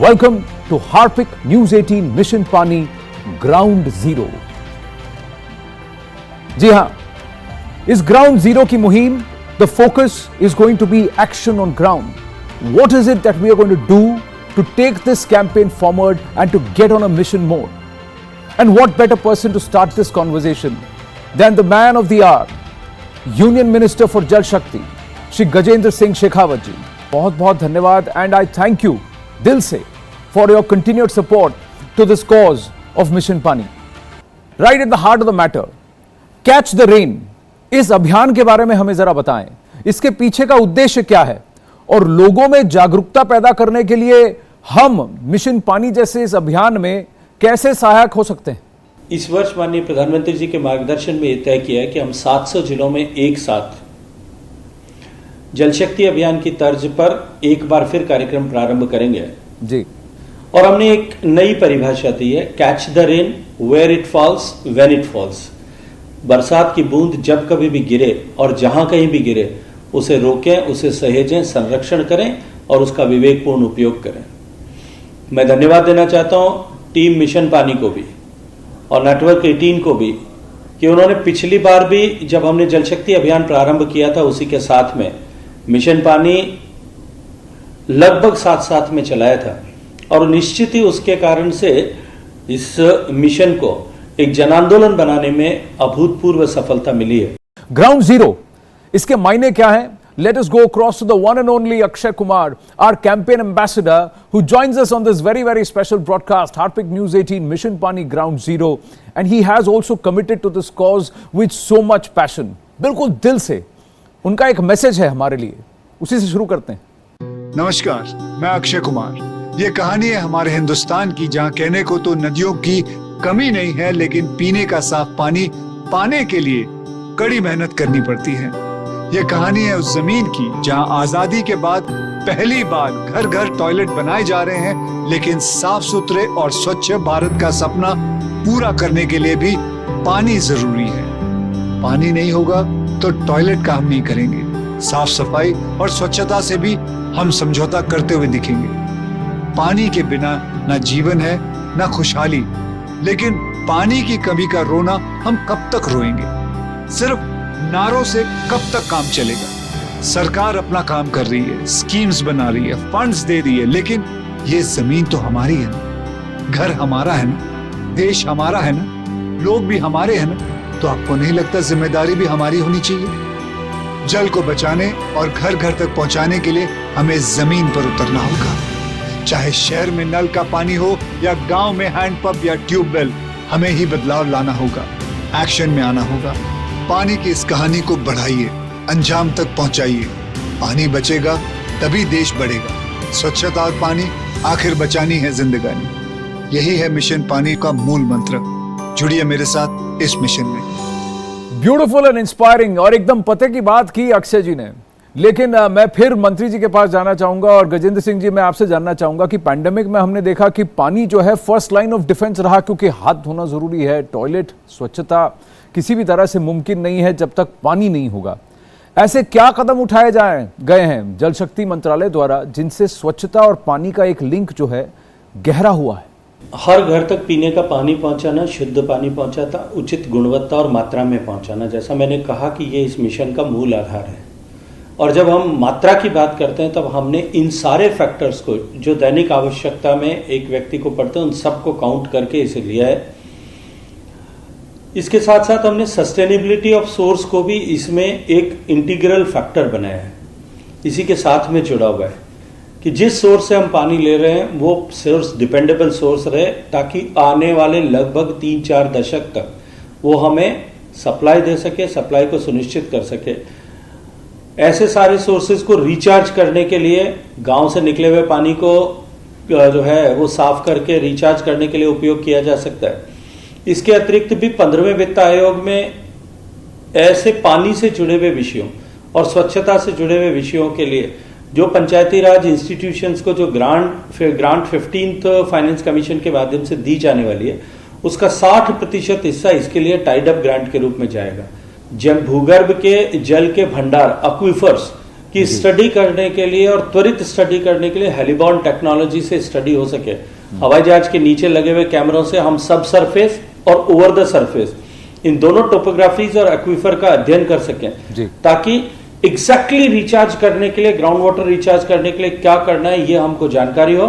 Welcome to Harpic News 18 Mission Pani Ground Zero. जी हां, इस ground zero की मुहिम, the focus is going to be action on ground. What is it that we are going to do to take this campaign forward and to get on a mission mode? And what better person to start this conversation than the man of the hour, Union Minister for Jal Shakti, Shri Gajendra Singh Shekhawat ji. बहुत बहुत धन्यवाद and I thank you दिल से for your continued support to this cause of Mission Pani. Right at the heart of the matter, Catch the Rain. इस अभियान के बारे में हमें जरा बताएं, इसके पीछे का उद्देश्य क्या है और लोगों में जागरूकता पैदा करने के लिए हम मिशन पानी जैसे इस अभियान में कैसे सहायक हो सकते हैं? इस वर्ष माननीय प्रधानमंत्री जी के मार्गदर्शन में यह तय किया है कि हम 700 जिलों में एक साथ जल शक्ति अभियान की तर्ज पर एक बार फिर कार्यक्रम प्रारंभ करेंगे जी। और हमने एक नई परिभाषा दी है, catch the rain where it falls when it falls. बरसात की बूंद जब कभी भी गिरे और जहां कहीं भी गिरे उसे रोकें, उसे सहेजें, संरक्षण करें और उसका विवेकपूर्ण उपयोग करें। मैं धन्यवाद देना चाहता हूं टीम मिशन पानी को भी और नेटवर्क 18 को भी कि उन्होंने पिछली बार भी जब हमने जल शक्ति अभियान प्रारंभ किया था उसी के साथ में मिशन पानी लगभग साथ साथ में चलाया था और निश्चित ही उसके कारण से इस मिशन को एक जन आंदोलन बनाने में अभूतपूर्व सफलता मिली है। ग्राउंड जीरो, इसके मायने क्या है? Let us go across to the one and only Akshay Kumar, our campaign ambassador, who joins us on this very, very special broadcast, Harpic News 18 Mission Pani Ground Zero, and he has also committed to this cause with so much passion. बिल्कुल दिल से उनका एक message है हमारे लिए, उसी से शुरू करते हैं। नमस्कार, मैं अक्षय कुमार। ये कहानी है हमारे हिंदुस्तान की, जहाँ कहने को तो नदियों की कमी नहीं है, लेकिन पीने का साफ पानी पाने के लिए कड़ी मेहनत करनी पड़ती है। ये कहानी है उस जमीन की जहां आजादी के बाद पहली बार घर घर टॉयलेट बनाए जा रहे हैं, लेकिन साफ सुथरे और स्वच्छ भारत का सपना पूरा करने के लिए भी पानी जरूरी है। पानी नहीं होगा तो टॉयलेट काम नहीं करेंगे, साफ सफाई और स्वच्छता से भी हम समझौता करते हुए दिखेंगे। पानी के बिना ना जीवन है ना खुशहाली, लेकिन पानी की कमी का रोना हम कब तक रोएंगे? सिर्फ नारों से कब तक काम चलेगा? सरकार अपना काम कर रही है, स्कीम्स बना रही है, फंड्स दे रही है, लेकिन ये जमीन तो हमारी है ना, घर हमारा है ना, देश हमारा है ना, लोग भी हमारे हैं ना, तो आपको नहीं लगता जिम्मेदारी भी हमारी होनी चाहिए? जल को बचाने और घर घर तक पहुंचाने के लिए हमें जमीन पर उतरना होगा। चाहे शहर में नल का पानी हो या गांव में हैंडपंप या ट्यूबवेल, हमें ही बदलाव लाना होगा, एक्शन में आना होगा। पानी की इस कहानी को बढ़ाइए, अंजाम तक पहुंचाइए। पानी बचेगा तभी देश बढ़ेगा। स्वच्छता और पानी आखिर बचानी है जिंदगानी। यही है मिशन पानी का मूल मंत्र। जुड़िए मेरे साथ इस मिशन में। ब्यूटीफुल एंड इंस्पायरिंग, और एकदम पते की बात की अक्षय जी ने। लेकिन मैं फिर मंत्री जी के पास जाना चाहूंगा और गजेंद्र सिंह जी, मैं आपसे जानना चाहूंगा कि पैंडेमिक में हमने देखा कि पानी जो है फर्स्ट लाइन ऑफ डिफेंस रहा, क्योंकि हाथ धोना जरूरी है, टॉयलेट स्वच्छता किसी भी तरह से मुमकिन नहीं है जब तक पानी नहीं होगा। ऐसे क्या कदम उठाए गए हैं जल शक्ति मंत्रालय द्वारा जिनसे स्वच्छता और पानी का एक लिंक जो है गहरा हुआ है? हर घर तक पीने का पानी पहुंचाना, शुद्ध पानी पहुंचाता, उचित गुणवत्ता और मात्रा में पहुंचाना, जैसा मैंने कहा कि ये इस मिशन का मूल आधार है। और जब हम मात्रा की बात करते हैं तब हमने इन सारे फैक्टर्स को जो दैनिक आवश्यकता में एक व्यक्ति को पड़ते हैं उन सबको काउंट करके इसे लिया है। इसके साथ साथ हमने सस्टेनेबिलिटी ऑफ सोर्स को भी इसमें एक इंटीग्रल फैक्टर बनाया है, इसी के साथ में जुड़ा हुआ है कि जिस सोर्स से हम पानी ले रहे हैं वो सोर्स डिपेंडेबल सोर्स रहे, ताकि आने वाले लगभग 3-4 दशक तक वो हमें सप्लाई दे सके, सप्लाई को सुनिश्चित कर सके। ऐसे सारे सोर्सेज को रिचार्ज करने के लिए गांव से निकले हुए पानी को जो है वो साफ करके रिचार्ज करने के लिए उपयोग किया जा सकता है। इसके अतिरिक्त भी 15वें वित्त आयोग में ऐसे पानी से जुड़े हुए विषयों और स्वच्छता से जुड़े हुए विषयों के लिए जो पंचायती राज इंस्टीट्यूशंस को जो ग्रांट 15th फाइनेंस कमीशन के माध्यम से दी जाने वाली है, उसका 60% हिस्सा इसके लिए टाइड अप ग्रांट के रूप में जाएगा। जब भूगर्भ के जल के भंडार, एक्विफर्स कि स्टडी करने के लिए और त्वरित स्टडी करने के लिए हेलीबॉर्न टेक्नोलॉजी से स्टडी हो सके। हवाई जहाज के नीचे लगे हुए कैमरों से हम सब सरफेस और ओवर द सरफेस इन दोनों टोपोग्राफीज और एक्वीफर का अध्ययन कर सकें, ताकि एग्जैक्टली रिचार्ज करने के लिए, ग्राउंड वाटर रिचार्ज करने के लिए क्या करना है ये हमको जानकारी हो,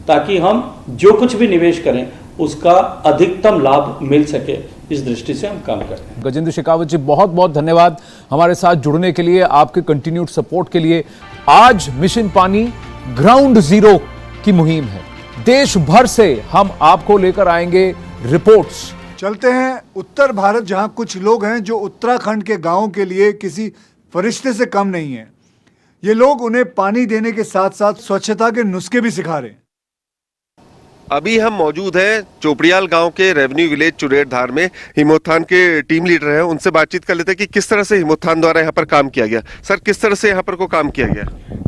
ताकि हम जो कुछ भी निवेश करें उसका अधिकतम लाभ मिल सके। इस दृष्टि से हम काम करते हैं। गजेंद्र शेखावत जी, बहुत बहुत धन्यवाद हमारे साथ जुड़ने के लिए, आपके कंटिन्यूड सपोर्ट के लिए। आज मिशन पानी ग्राउंड जीरो की मुहिम है। देश भर से हम आपको लेकर आएंगे रिपोर्ट्स। चलते हैं उत्तर भारत, जहां कुछ लोग हैं जो उत्तराखंड के गांवों के लिए किसी फरिश्ते से कम नहीं है। ये लोग उन्हें पानी देने के साथ साथ स्वच्छता के नुस्खे भी सिखा रहे हैं। अभी हम मौजूद हैं चोपड़ियाल गांव के रेवेन्यू विलेज चुरेरधार में। हिमोत्थान के टीम लीडर हैं, उनसे बातचीत कर लेते हैं कि किस तरह से हिमोत्थान द्वारा यहाँ पर काम किया गया। सर, किस तरह से यहाँ पर को काम किया गया?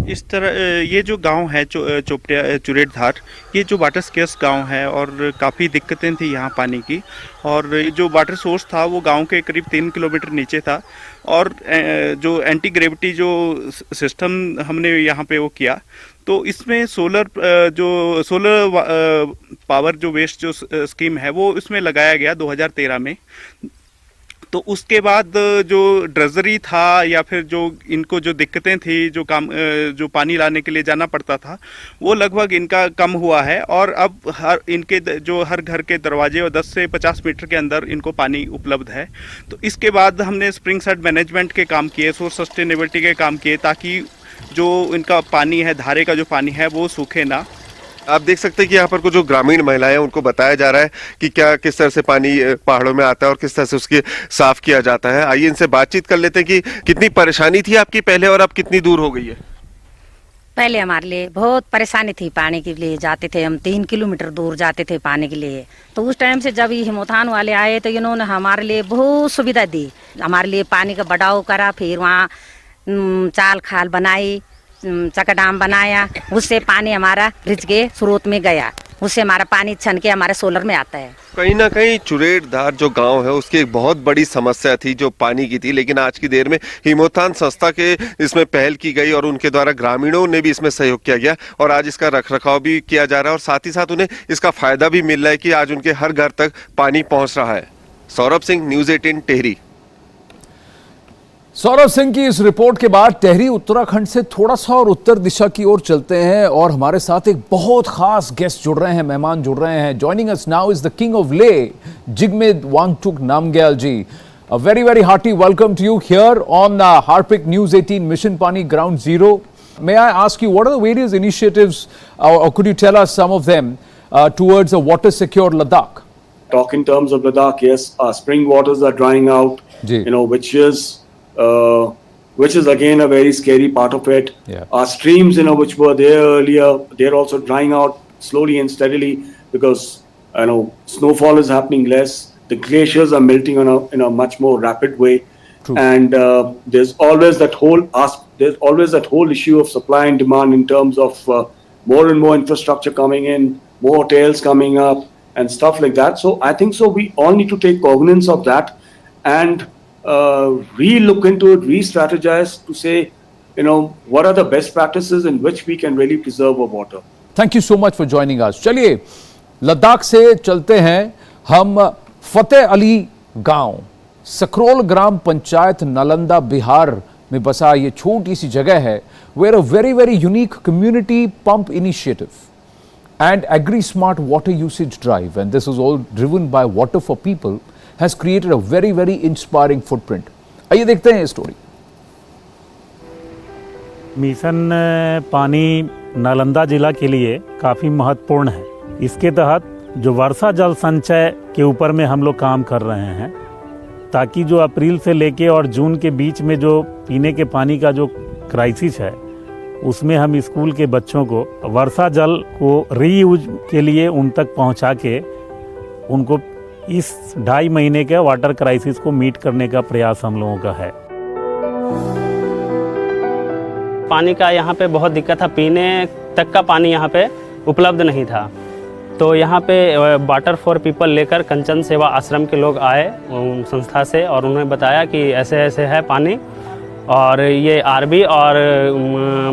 इस तरह ये जो गांव है चोपड़िया चुरेरधार, ये जो वाटर स्केर्स गांव है और काफ़ी दिक्कतें थी यहाँ पानी की, और जो वाटर सोर्स था वो गांव के करीब 3 किलोमीटर नीचे था, और जो एंटी ग्रेविटी जो सिस्टम हमने यहाँ पे वो किया, तो इसमें सोलर पावर जो वेस्ट जो स्कीम है वो इसमें लगाया गया 2013 में। तो उसके बाद जो ड्रेजरी था या फिर जो इनको जो दिक्कतें थी, जो पानी लाने के लिए जाना पड़ता था, वो लगभग इनका कम हुआ है, और अब हर घर के दरवाजे और 10 से 50 मीटर के अंदर इनको पानी उपलब्ध है। तो इसके बाद हमने स्प्रिंग सेट मैनेजमेंट के काम किए, सोर्स सस्टेनेबिलिटी के काम किए, ताकि जो इनका पानी है, धारे का जो पानी है वो सूखे ना। आप देख सकते हैं कि यहाँ पर कुछ जो ग्रामीण महिलाएं हैं उनको बताया जा रहा है कि किस तरह से पानी पहाड़ों में आता है और किस तरह से उसकी साफ किया जाता है। आइए इनसे बातचीत कर लेते हैं कि कितनी परेशानी थी आपकी पहले और अब कितनी दूर हो गई है। पहले हमारे लिए बहुत परेशानी थी, पानी के लिए जाते थे हम 3 किलोमीटर दूर जाते थे पानी के लिए। तो उस टाइम से जब ये हिमोत्थान वाले आए तो इन्होंने हमारे लिए बहुत सुविधा दी, हमारे लिए पानी का बढ़ाव करा, फिर वहाँ चाल खाल बनाई, चकडाम बनाया, उससे पानी हमारा रिच के स्रोत में गया, उससे हमारा पानी छन के हमारे सोलर में आता है। कहीं ना कहीं चुरेरधार जो गांव है उसकी एक बहुत बड़ी समस्या थी जो पानी की थी, लेकिन आज की देर में हिमोत्थान संस्था के इसमें पहल की गई और उनके द्वारा ग्रामीणों ने भी इसमें सहयोग किया गया, और आज इसका रखरखाव भी किया जा रहा है, और साथ ही साथ उन्हें इसका फायदा भी मिल रहा है कि आज उनके हर घर तक पानी पहुंच रहा है। सौरभ सिंह, न्यूज़ 18 टेहरी। सौरभ सिंह की इस रिपोर्ट के बाद टेहरी उत्तराखंड से थोड़ा सा और उत्तर दिशा की ओर चलते हैं, और हमारे साथ एक बहुत खास गेस्ट जुड़ रहे हैं, मेहमान जुड़ रहे हैं। Joining us now is the king of ले, जिगमे वांगचुक नामग्याल जी। A very, very hearty welcome to you here on Harpic News 18 Mission Pani Ground Zero. May I ask you, what are the various initiatives, or could you tell us some of them, towards a water-secure Ladakh? Talk in terms of Ladakh, yes, our spring waters are drying out, which is again a very scary part of it. Yeah. Our streams, which were there earlier, they're also drying out slowly and steadily because snowfall is happening less. The glaciers are melting in a much more rapid way. True. And there's always that whole issue of supply and demand in terms of more and more infrastructure coming in, more hotels coming up, and stuff like that. So I think we all need to take cognizance of that and re-look into it, re-strategize to say, what are the best practices in which we can really preserve our water. Thank you so much for joining us. चलिए लद्दाख से चलते हैं हम फतेह अली गांव, scroll ग्राम पंचायत, नालंदा, बिहार में बसा ये छोटी सी जगह है, where a very, very unique community pump initiative and agri-smart water usage drive, and this is all driven by Water for People, has created a very, very inspiring footprint. आइए देखते हैं स्टोरी। मिशन पानी नालंदा जिला के लिए काफ़ी महत्वपूर्ण है। इसके तहत जो वर्षा जल संचय के ऊपर में हम लोग काम कर रहे हैं, ताकि जो अप्रैल से लेके और जून के बीच में जो पीने के पानी का जो क्राइसिस है, उसमें हम स्कूल के बच्चों को वर्षा जल को रीयूज के लिए उन तक पहुंचा के उनको इस 2.5 महीने के वाटर क्राइसिस को मीट करने का प्रयास हम लोगों का है। पानी का यहाँ पे बहुत दिक्कत था, पीने तक का पानी यहाँ पे उपलब्ध नहीं था। तो यहाँ पे वाटर फॉर पीपल लेकर कंचन सेवा आश्रम के लोग आए संस्था से, और उन्होंने बताया कि ऐसे ऐसे है पानी, और ये आरबी और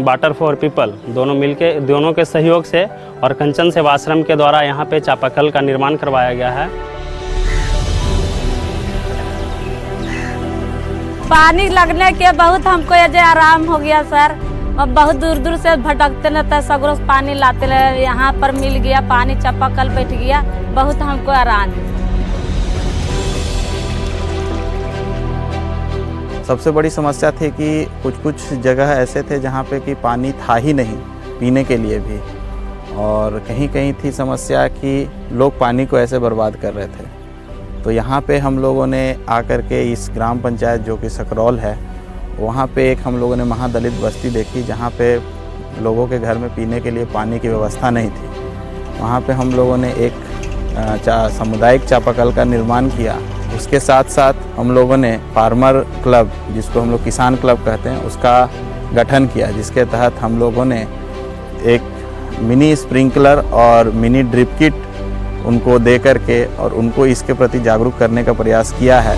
वाटर फॉर पीपल दोनों के सहयोग से और कंचन सेवा आश्रम के द्वारा यहाँ पे चापाकल का निर्माण करवाया गया है। पानी लगने के बहुत हमको ये आराम हो गया सर। अब बहुत दूर दूर से भटकते रहते सगरों पानी लाते रहे, यहाँ पर मिल गया पानी, चापाकल बैठ गया, बहुत हमको आराम है। सबसे बड़ी समस्या थी कि कुछ जगह ऐसे थे जहाँ पे कि पानी था ही नहीं पीने के लिए भी, और कहीं कहीं थी समस्या कि लोग पानी को ऐसे बर्बाद कर रहे थे। तो यहाँ पे हम लोगों ने आकर के इस ग्राम पंचायत जो कि सकरौल है, वहाँ पे एक हम लोगों ने महादलित बस्ती देखी जहाँ पे लोगों के घर में पीने के लिए पानी की व्यवस्था नहीं थी। वहाँ पे हम लोगों ने एक सामुदायिक चापाकल का निर्माण किया। उसके साथ साथ हम लोगों ने फार्मर क्लब, जिसको हम लोग किसान क्लब कहते हैं, उसका गठन किया, जिसके तहत हम लोगों ने एक मिनी स्प्रिंकलर और मिनी ड्रिप किट उनको दे करके और उनको इसके प्रति जागरूक करने का प्रयास किया है।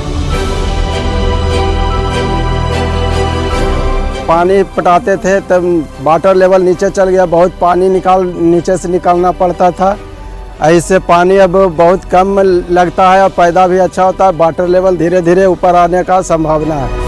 पानी पटाते थे तब वाटर लेवल नीचे चल गया, बहुत पानी नीचे से निकालना पड़ता था। ऐसे पानी अब बहुत कम लगता है और पैदा भी अच्छा होता है। वाटर लेवल धीरे धीरे ऊपर आने का संभावना है।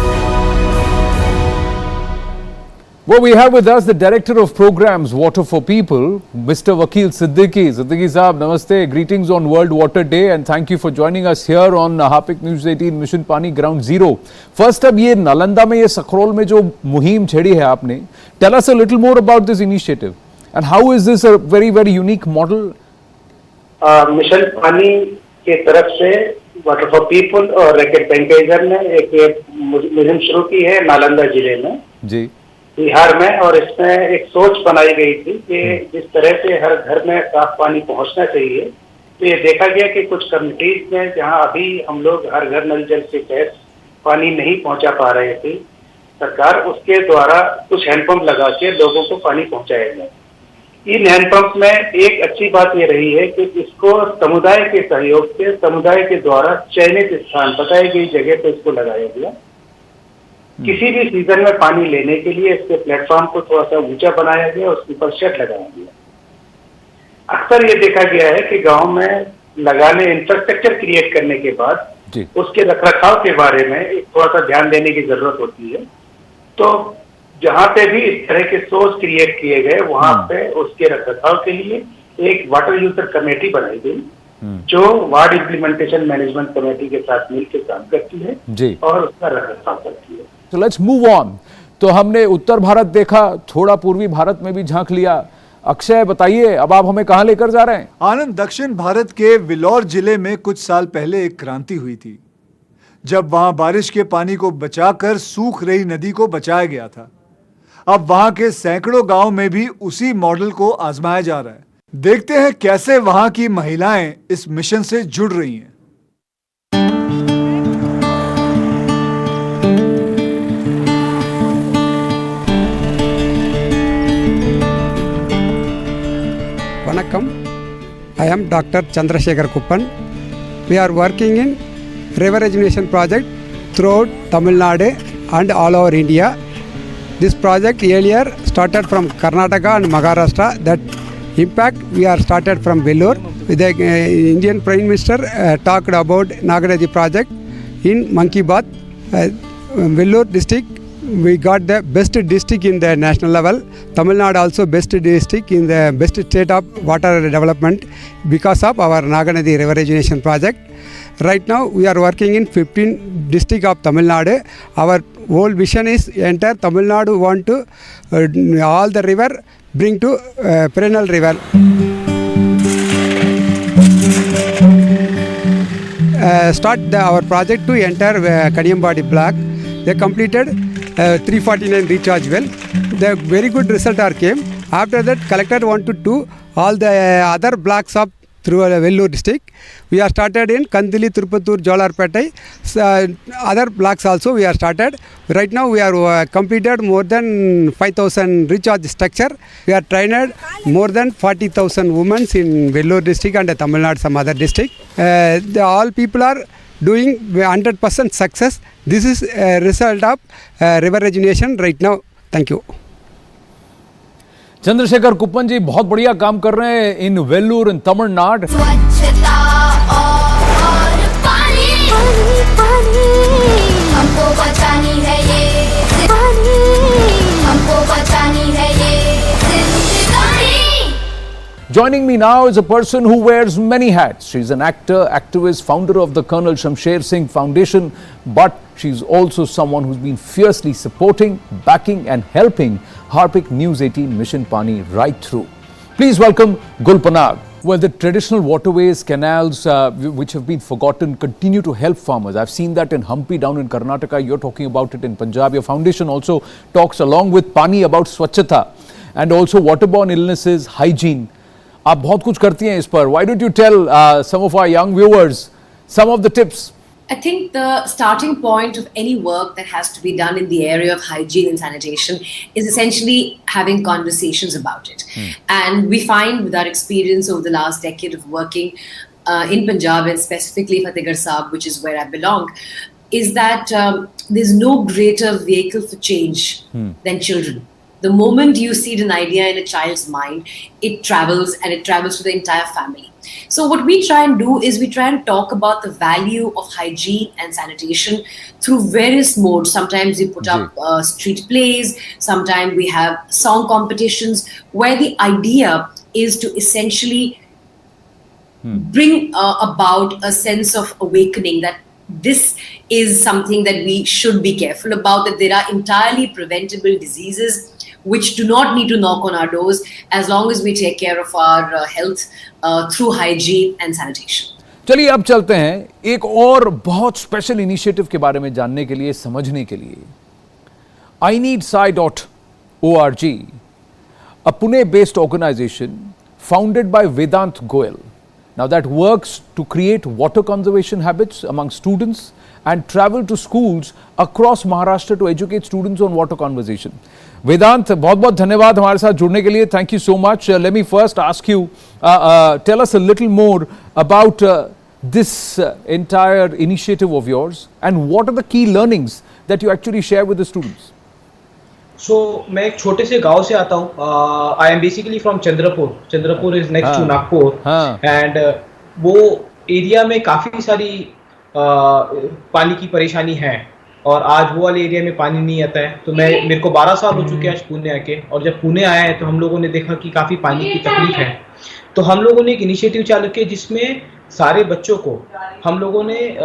Well, we have with us the Director of Programs, Water for People, Mr. Vakil Siddiqui. Siddiqui Saab, Namaste. Greetings on World Water Day and thank you for joining us here on Hapik News 18 Mission Pani Ground Zero. First up, ये नालंदा में, ये scroll में जो मुहिम छेड़ी है आपने, tell us a little more about this initiative and how is this a very, very unique model? Mission पानी के तरफ से वाटर फॉर पीपल और रैकेट बैंकेजर ने एक मुहिम शुरू की है नालंदा जिले में जी बिहार में, और इसमें एक सोच बनाई गई थी कि जिस तरह से हर घर में साफ पानी पहुंचना चाहिए, तो ये देखा गया कि कुछ कम्युनिटीज में जहां अभी हम लोग हर घर नल जल से गैस पानी नहीं पहुंचा पा रहे थे, सरकार उसके द्वारा कुछ हैंडपंप लगा के लोगों को पानी पहुंचाया गया। इन हैंडपंप में एक अच्छी बात ये रही है कि इसको समुदाय के सहयोग से, समुदाय के द्वारा चयनित स्थान, बताई गई जगह पे इसको लगाया गया। किसी भी सीजन में पानी लेने के लिए इसके प्लेटफॉर्म को थोड़ा सा ऊंचा बनाया गया, उसके ऊपर शेड लगाया गया। अक्सर ये देखा गया है कि गांव में लगाने, इंफ्रास्ट्रक्चर क्रिएट करने के बाद उसके रखरखाव के बारे में एक थोड़ा सा ध्यान देने की जरूरत होती है। तो जहां पे भी इस तरह के सोर्स क्रिएट किए गए, वहां पे उसके रखरखाव के लिए एक वाटर यूजर कमेटी बनाई गई, जो वार्ड इम्प्लीमेंटेशन मैनेजमेंट कमेटी के साथ मिलकर काम करती है जी और उसका रखरखाव करती है। So let's move on. तो हमने उत्तर भारत देखा, थोड़ा पूर्वी भारत में भी झांक लिया। अक्षय बताइए, अब आप हमें कहां लेकर जा रहे हैं? आनंद, दक्षिण भारत के विलौर जिले में कुछ साल पहले एक क्रांति हुई थी, जब वहां बारिश के पानी को बचाकर सूख रही नदी को बचाया गया था। अब वहां के सैकड़ों गांव में भी उसी मॉडल को आजमाया जा रहा है। देखते हैं कैसे वहां की महिलाएं इस मिशन से जुड़ रही हैं। Vanakkam, I am Dr. Chandrasekhar Kuppan. We are working in river rejuvenation project throughout Tamil Nadu and all over India. This project earlier started from Karnataka and Maharashtra. That impact we are started from Vellore. The Indian Prime Minister talked about Nagaraji project in Monkey Bath. Vellore district, we got the best district in the national level. Tamil Nadu also best district in the best state of water development because of our Naganadi river rejuvenation project. Right now we are working in 15 district of Tamil Nadu. Our whole vision is enter Tamil Nadu, want to all the river bring to perennial river. Start our project to enter Kadiyambadi block. They completed 349 recharge well. The very good result are came. After that, collector wanted to all the other blocks of through Vellore district. We are started in Kandili, Tirupatur, Jolarpete. Other blocks also we are started. Right now we are completed more than 5,000 recharge structure. We are trained more than 40,000 women in Vellore district and Tamil Nadu some other district. All people are doing 100% success. This is a result of river rejuvenation right now. Thank you. Chandrashekhar Kuppan जी बहुत बढ़िया काम कर रहे हैं इन वेल्लूर इन तमिलनाडु। स्वच्छता और पानी पानी हमको बचानी है ये पानी हमको बचानी है ये जिंदगानी। Joining me now is a person who wears many hats. She's an actor, activist, founder of the Colonel Shamsher Singh Foundation, but she's also someone who's been fiercely supporting, backing and helping Harpik News 18 Mission Pani right through. Please welcome Gul Panag. Well, the traditional waterways, canals, which have been forgotten, continue to help farmers. I've seen that in Hampi down in Karnataka. You're talking about it in Punjab. Your foundation also talks along with Pani about Swachhata and also waterborne illnesses, hygiene. आप बहुत कुछ करती हैं इस पर. Why don't you tell some of our young viewers some of the tips? I think the starting point of any work that has to be done in the area of hygiene and sanitation is essentially having conversations about it. And we find with our experience over the last decade of working in Punjab and specifically Fatehgarh Sahib, which is where I belong, is that there's no greater vehicle for change than children. The moment you seed an idea in a child's mind, it travels and it travels to the entire family. So what we try and do is we try and talk about the value of hygiene and sanitation through various modes. Sometimes we put up street plays, sometimes we have song competitions where the idea is to essentially bring about a sense of awakening that this is something that we should be careful about, that there are entirely preventable diseases which do not need to knock on our doors as long as we take care of our health through hygiene and sanitation. चलिए अब चलते हैं एक और बहुत special initiative के बारे में जानने के लिए, समझने के लिए. ineedsci.org, a Pune-based organization founded by Vedant Goel. Now that works to create water conservation habits among students and travel to schools across Maharashtra to educate students on water conservation. Vedant, बहुत बहुत धन्यवाद हमारे साथ जुड़ने के लिए. Thank you so much. Let me first ask you, tell us a little more about this entire initiative of yours and what are the key learnings that you actually share with the students? So, मैं एक छोटे से गांव से आता हूँ. I am basically from Chandrapur. Chandrapur is next to Nagpur. And वो area में काफ़ी सारी पानी की परेशानी है और आज वो वाले एरिया में पानी नहीं आता है. तो मेरे को 12 साल हो चुके हैं आज पुणे आके, और जब पुणे आया है तो हम लोगों ने देखा कि काफ़ी पानी की तकलीफ है. तो हम लोगों ने एक इनिशिएटिव चालू किया जिसमें सारे बच्चों को हम लोगों ने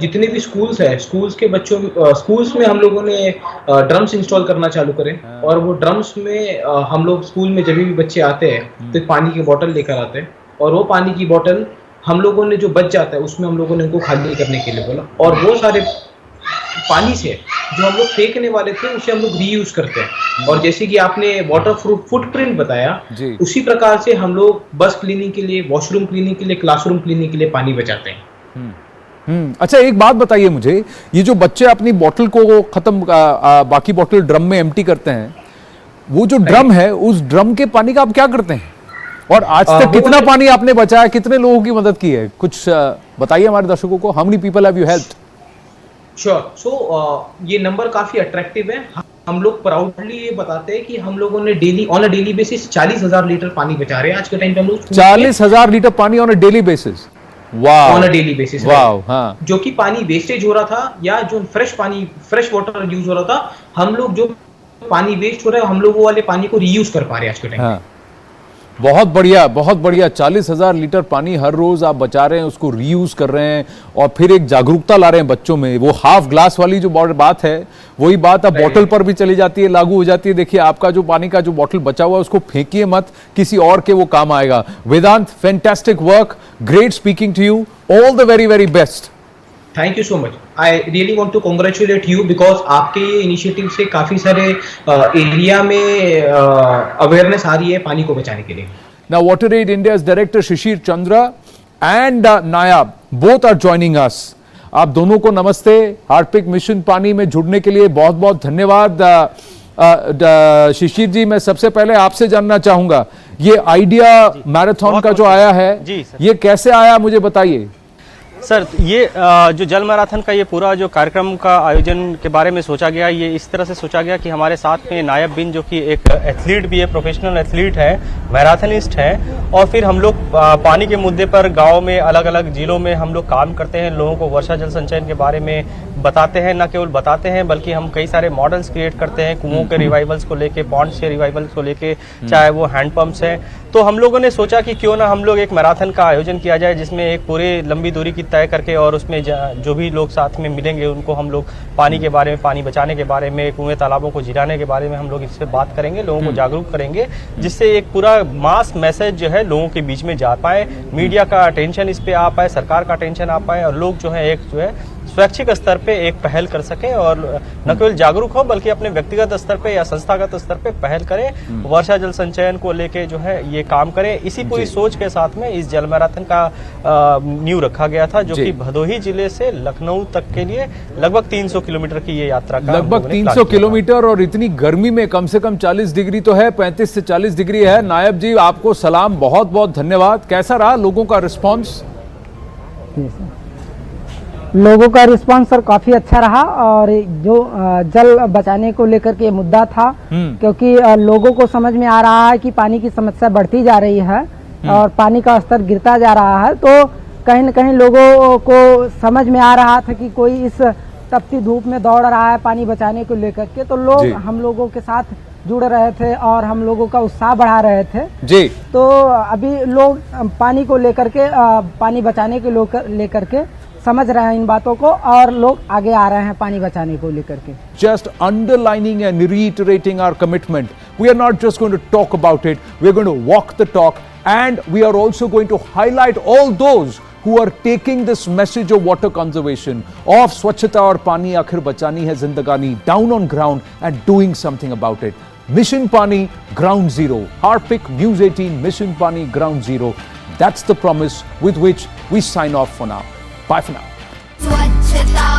जितने भी स्कूल्स है, स्कूल्स में हम लोगों ने ड्रम्स इंस्टॉल करना चालू करें. और वो ड्रम्स में हम लोग स्कूल में जब भी बच्चे आते हैं तो पानी की बोतल लेकर आते हैं, और वो पानी की बोतल हम लोगों ने जो बच जाता है उसमें हम लोगों ने उनको खाली करने के लिए बोला. और वो सारे पानी से जो हम लोग फेंकने वाले थे उसे हम लोग रीयूज करते हैं. और जैसे कि आपने वाटर फुटप्रिंट बताया, उसी प्रकार से हम लोग बस क्लीनिंग के लिए, वॉशरूम क्लीनिंग के लिए, क्लासरूम क्लीनिंग के लिए पानी बचाते हैं. अच्छा, एक बात बताइए मुझे, ये जो बच्चे अपनी बोतल को खत्म बाकी बोतल ड्रम में एम्प्टी करते हैं, वो जो ड्रम है उस ड्रम के पानी का आप क्या करते हैं? और आज तक कितना पानी आपने बचाया, कितने लोगों की मदद की है? कुछ बताइए हमारे दर्शकों को. How many people have you helped? Sure. So ये नंबर काफी अट्रैक्टिव है. हम लोग प्राउडली ये बताते हैं कि हम लोगों ने daily on a daily basis 40,000 litre पानी बचा रहे हैं आज के टाइम पे. हम लोग 40,000 लीटर पानी ऑन अ डेली बेसिस. वाह, ऑन अ डेली बेसिस. वाह. हाँ, जो कि पानी वेस्टेज हो रहा था या जो फ्रेश वाटर यूज हो रहा था, हम लोग जो पानी वेस्ट हो रहा है हम लोग वो वाले पानी को रीयूज कर पा रहे हैं आज के टाइम पे. बहुत बढ़िया, बहुत बढ़िया. 40,000 लीटर पानी हर रोज आप बचा रहे हैं, उसको रीयूज कर रहे हैं और फिर एक जागरूकता ला रहे हैं बच्चों में. वो हाफ ग्लास वाली जो बात है, वही बात अब बॉटल पर भी चली जाती है, लागू हो जाती है. देखिए, आपका जो पानी का जो बॉटल बचा हुआ है उसको फेंकिए मत, किसी और के वो काम आएगा. Vedant, fantastic work, great speaking to you, all the very very best. Thank you so much. I really want to congratulate you because आपके ये इनिशिएटिव से काफी सारे एरिया में अवेयरनेस आ रही है पानी को बचाने के लिए. Now WaterAid India's director Shishir Chandra and Nayab both are joining us. आप दोनों को नमस्ते. हार्पिक मिशन पानी में जुड़ने के लिए बहुत बहुत धन्यवाद. शिशिर जी, मैं सबसे पहले आपसे जानना चाहूंगा, ये आइडिया मैराथन का जो आया है, ये कैसे आया, मुझे बताइए. सर ये जो जल मैराथन का ये पूरा जो कार्यक्रम का आयोजन के बारे में सोचा गया, ये इस तरह से सोचा गया कि हमारे साथ में नायब बिन जो कि एक एथलीट भी है, प्रोफेशनल एथलीट है, मैराथनिस्ट है, और फिर हम लोग पानी के मुद्दे पर गांव में अलग अलग जिलों में हम लोग काम करते हैं, लोगों को वर्षा जल संचयन के बारे में बताते हैं। न केवल बताते हैं बल्कि हम कई सारे मॉडल्स क्रिएट करते हैं, कुओं के रिवाइवल्स को लेके, पॉन्ड से रिवाइवल्स को लेके, चाहे वो हैंडपम्प्स हैं। तो हम लोगों ने सोचा कि क्यों ना हम लोग एक मैराथन का आयोजन किया जाए, जिसमें एक पूरे लंबी दूरी की तय करके और उसमें जो भी लोग साथ में मिलेंगे उनको हम लोग पानी के बारे में, पानी बचाने के बारे में, कुएं तालाबों को जिराने के बारे में हम लोग इससे बात करेंगे, लोगों को जागरूक करेंगे, जिससे एक पूरा मास मैसेज जो है लोगों के बीच में जा पाए, मीडिया का अटेंशन इस पे आ पाए, सरकार का अटेंशन आ पाए, और लोग जो है एक जो है स्वैच्छिक स्तर पे एक पहल कर सके और न केवल जागरूक हो बल्कि अपने व्यक्तिगत स्तर पे या संस्थागत स्तर पे पहल करें, वर्षा जल संचयन को लेके जो है ये काम करें। इसी पूरी सोच के साथ में इस जल मैराथन का नींव रखा गया था, जो कि भदोही जिले से लखनऊ तक के लिए लगभग 300 किलोमीटर की ये यात्रा का लगभग 300 किलोमीटर, और इतनी गर्मी में कम से कम 40 डिग्री तो है, 35 से 40 डिग्री है। नायब जी आपको सलाम, बहुत बहुत धन्यवाद। कैसा रहा लोगों का रिस्पॉन्स? लोगों का रिस्पांस सर काफी अच्छा रहा, और जो जल बचाने को लेकर के मुद्दा था, क्योंकि लोगों को समझ में आ रहा है कि पानी की समस्या बढ़ती जा रही है और पानी का स्तर गिरता जा रहा है, तो कहीं न कहीं लोगों को समझ में आ रहा था कि कोई इस तपती धूप में दौड़ रहा है पानी बचाने को लेकर के, तो लोग हम लोगों के साथ जुड़ रहे थे और हम लोगों का उत्साह बढ़ा रहे थे जी। तो अभी लोग पानी को लेकर के, पानी बचाने के लेकर के समझ रहे हैं इन बातों को, और लोग आगे आ रहे हैं पानी बचाने को लेकर के। Just underlining and reiterating our commitment. We are not just going to talk about it, we are going to walk the talk, and we are also going to highlight all those who are taking this message of water conservation, of Swachhata aur Pani Aakhir Bachani Hai Zindagani, down on ground and doing something about it. Mission Pani Ground Zero, Harpic News 18 Mission Pani Ground Zero. That's the promise with which we sign off for now. Bye for now. स्वच्छता